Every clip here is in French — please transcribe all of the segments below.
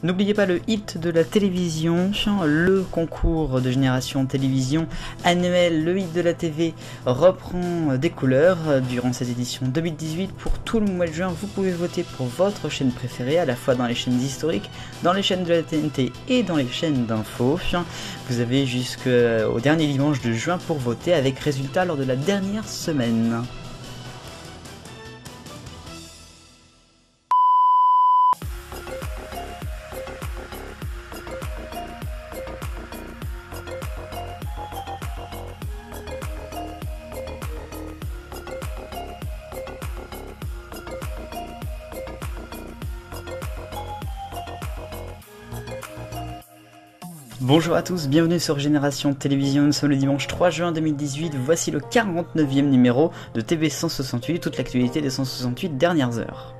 N'oubliez pas le hit de la télévision, le concours de Génération Télévision annuel, le hit de la TV reprend des couleurs durant cette édition 2018. Pour tout le mois de juin, vous pouvez voter pour votre chaîne préférée, à la fois dans les chaînes historiques, dans les chaînes de la TNT et dans les chaînes d'infos. Vous avez jusqu'au dernier dimanche de juin pour voter, avec résultat lors de la dernière semaine. Bonjour à tous, bienvenue sur Génération Télévision, nous sommes le dimanche 3 juin 2018, voici le 49e numéro de TV 168, toute l'actualité des 168 dernières heures.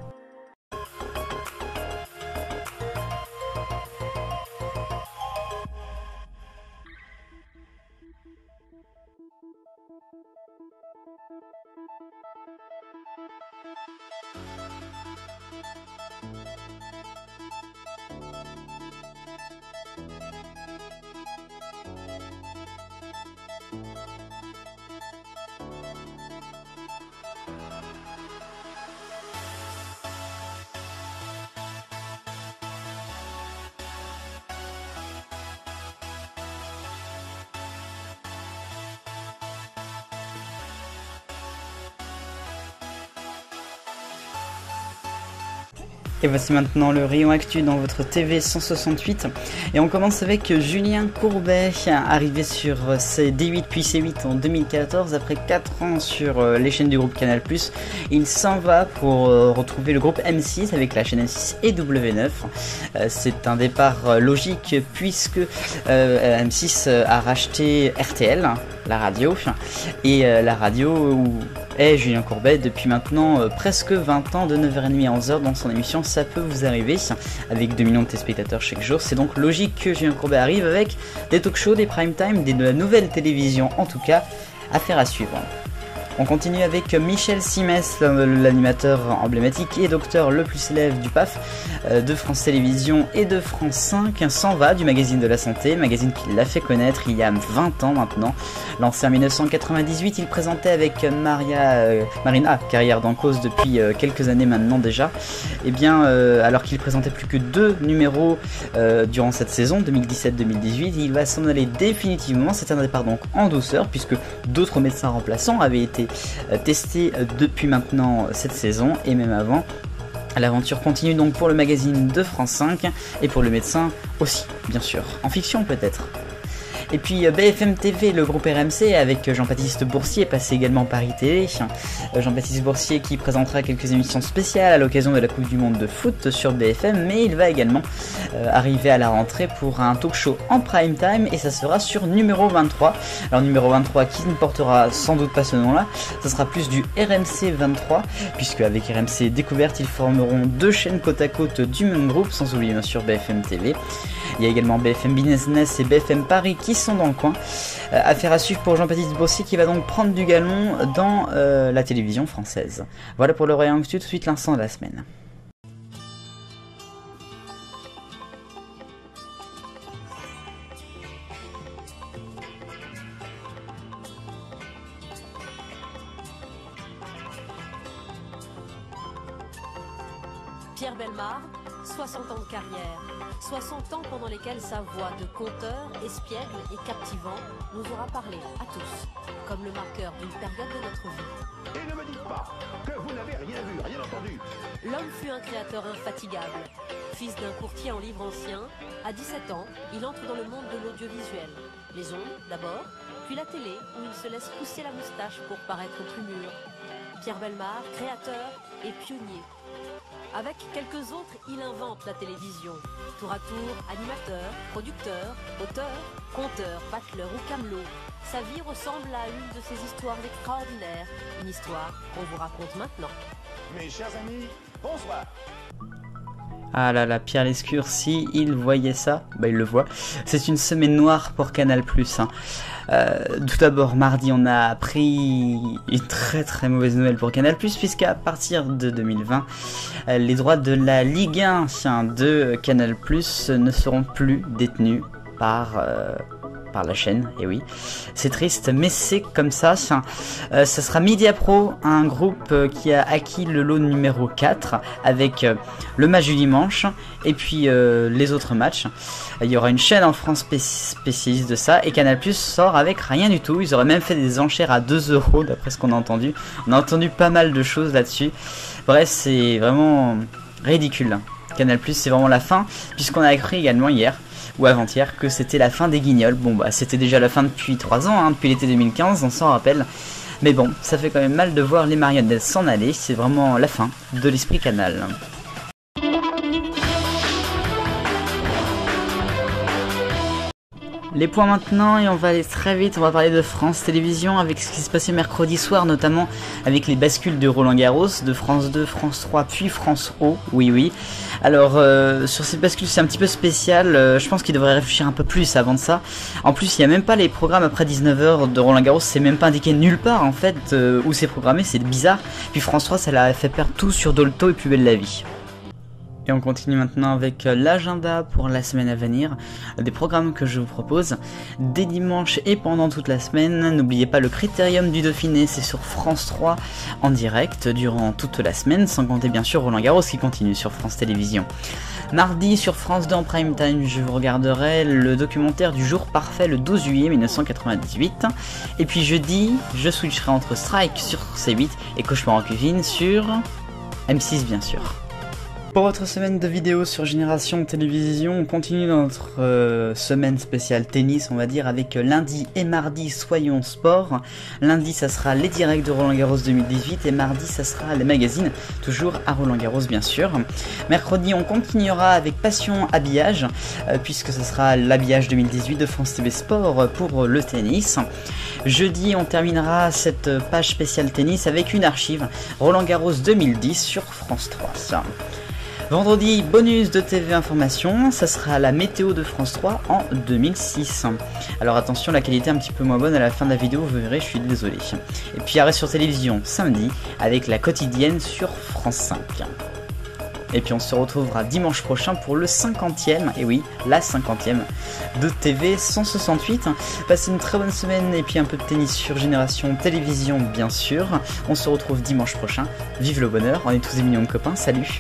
Et voici maintenant le rayon actu dans votre TV 168 et on commence avec Julien Courbet, arrivé sur D8 puis C8 en 2014 après 4 ans sur les chaînes du groupe Canal+. Il s'en va pour retrouver le groupe M6 avec la chaîne M6 et W9. C'est un départ logique puisque M6 a racheté RTL, la radio, et la radio où est Julien Courbet depuis maintenant presque 20 ans, de 9h30 à 11h dans son émission Ça peut vous arriver, avec 2 millions de téléspectateurs chaque jour. C'est donc logique que Julien Courbet arrive avec des talk shows, des prime time, de la nouvelle télévision en tout cas, affaire à suivre. On continue avec Michel Simès, l'animateur emblématique et docteur le plus célèbre du PAF de France Télévisions et de France 5, s'en va du magazine de la santé, magazine qui l'a fait connaître il y a 20 ans maintenant. Lancé en 1998, il présentait avec Marina, carrière d'en cause depuis quelques années maintenant déjà. Et bien, alors qu'il présentait plus que 2 numéros durant cette saison 2017-2018, il va s'en aller définitivement. C'est un départ donc en douceur puisque d'autres médecins remplaçants avaient été testés depuis maintenant cette saison et même avant. L'aventure continue donc pour le magazine de France 5 et pour le médecin aussi, bien sûr, en fiction peut-être. Et puis BFM TV, le groupe RMC avec Jean-Baptiste Boursier, passé également par ITV. Jean-Baptiste Boursier qui présentera quelques émissions spéciales à l'occasion de la Coupe du Monde de foot sur BFM, mais il va également arriver à la rentrée pour un talk show en prime time et ça sera sur numéro 23. Alors numéro 23 qui ne portera sans doute pas ce nom-là, ça sera plus du RMC 23 puisque avec RMC Découverte ils formeront 2 chaînes côte à côte du même groupe, sans oublier bien sûr BFM TV. Il y a également BFM Business et BFM Paris qui sont dans le coin. Affaire à suivre pour Jean-Baptiste Boursier qui va donc prendre du galon dans la télévision française. Voilà pour le rayon actu, tout de suite l'instant de la semaine. Pierre Bellemare, 60 ans de carrière, 60 ans pendant lesquels sa voix de conteur, espiègle et captivant nous aura parlé à tous, comme le marqueur d'une période de notre vie. Et ne me dites pas que vous n'avez rien vu, rien entendu. L'homme fut un créateur infatigable. Fils d'un courtier en livres anciens, à 17 ans, il entre dans le monde de l'audiovisuel. Les ondes d'abord, puis la télé où il se laisse pousser la moustache pour paraître plus mûr. Pierre Bellemare, créateur et pionnier. Avec quelques autres, il invente la télévision. Tour à tour, animateur, producteur, auteur, conteur, bateleur ou camelot. Sa vie ressemble à une de ces histoires extraordinaires. Une histoire qu'on vous raconte maintenant. Mes chers amis, bonsoir. Ah là là, Pierre Lescure, si il voyait ça, bah il le voit. C'est une semaine noire pour Canal+. Hein. Tout d'abord, mardi, on a appris une très mauvaise nouvelle pour Canal+, puisqu'à partir de 2020, les droits de la Ligue 1 de Canal+, ne seront plus détenus par la chaîne, et oui, c'est triste, mais c'est comme ça. Ça sera Mediapro, un groupe qui a acquis le lot numéro 4 avec le match du dimanche et puis les autres matchs. Il y aura une chaîne en France spécialiste de ça, et Canal+ sort avec rien du tout. Ils auraient même fait des enchères à 2 € d'après ce qu'on a entendu. On a entendu pas mal de choses là-dessus. Bref, c'est vraiment ridicule. Canal+, c'est vraiment la fin, puisqu'on a appris également hier ou avant-hier que c'était la fin des Guignols. Bon bah c'était déjà la fin depuis 3 ans, depuis l'été 2015, on s'en rappelle. Mais bon, ça fait quand même mal de voir les marionnettes s'en aller, c'est vraiment la fin de l'esprit Canal. Les points maintenant, et on va aller très vite, on va parler de France Télévisions avec ce qui s'est passé mercredi soir, notamment avec les bascules de Roland Garros, de France 2, France 3, puis France O, oui. Alors, sur ces bascules, c'est un petit peu spécial, je pense qu'ils devraient réfléchir un peu plus avant de ça. En plus, il n'y a même pas les programmes après 19h de Roland Garros, c'est même pas indiqué nulle part en fait où c'est programmé, c'est bizarre. Puis France 3, ça l'a fait perdre tout sur Dolto et Plus belle la vie. Et on continue maintenant avec l'agenda pour la semaine à venir, des programmes que je vous propose dès dimanche et pendant toute la semaine. N'oubliez pas le Critérium du Dauphiné, c'est sur France 3 en direct durant toute la semaine, sans compter bien sûr Roland Garros qui continue sur France Télévisions. Mardi sur France 2 en prime time, je vous regarderai le documentaire du jour parfait le 12 juillet 1998. Et puis jeudi, je switcherai entre Strike sur C8 et Cauchemar en cuisine sur M6 bien sûr. Pour votre semaine de vidéos sur Génération Télévision, on continue notre semaine spéciale tennis, on va dire, avec lundi et mardi Soyons Sport. Lundi, ça sera les directs de Roland Garros 2018 et mardi, ça sera les magazines, toujours à Roland Garros bien sûr. Mercredi, on continuera avec Passion Habillage, puisque ça sera l'habillage 2018 de France TV Sport pour le tennis. Jeudi, on terminera cette page spéciale tennis avec une archive Roland Garros 2010 sur France 3. Vendredi, bonus de TV Information, ça sera la météo de France 3 en 2006. Alors attention, la qualité est un petit peu moins bonne à la fin de la vidéo, vous verrez, je suis désolé. Et puis arrêt sur télévision samedi avec la quotidienne sur France 5. Et puis on se retrouvera dimanche prochain pour le 50e, et oui, la 50e de TV 168. Passez une très bonne semaine et puis un peu de tennis sur Génération Télévision bien sûr. On se retrouve dimanche prochain. Vive le bonheur, on est tous des millions de copains, salut.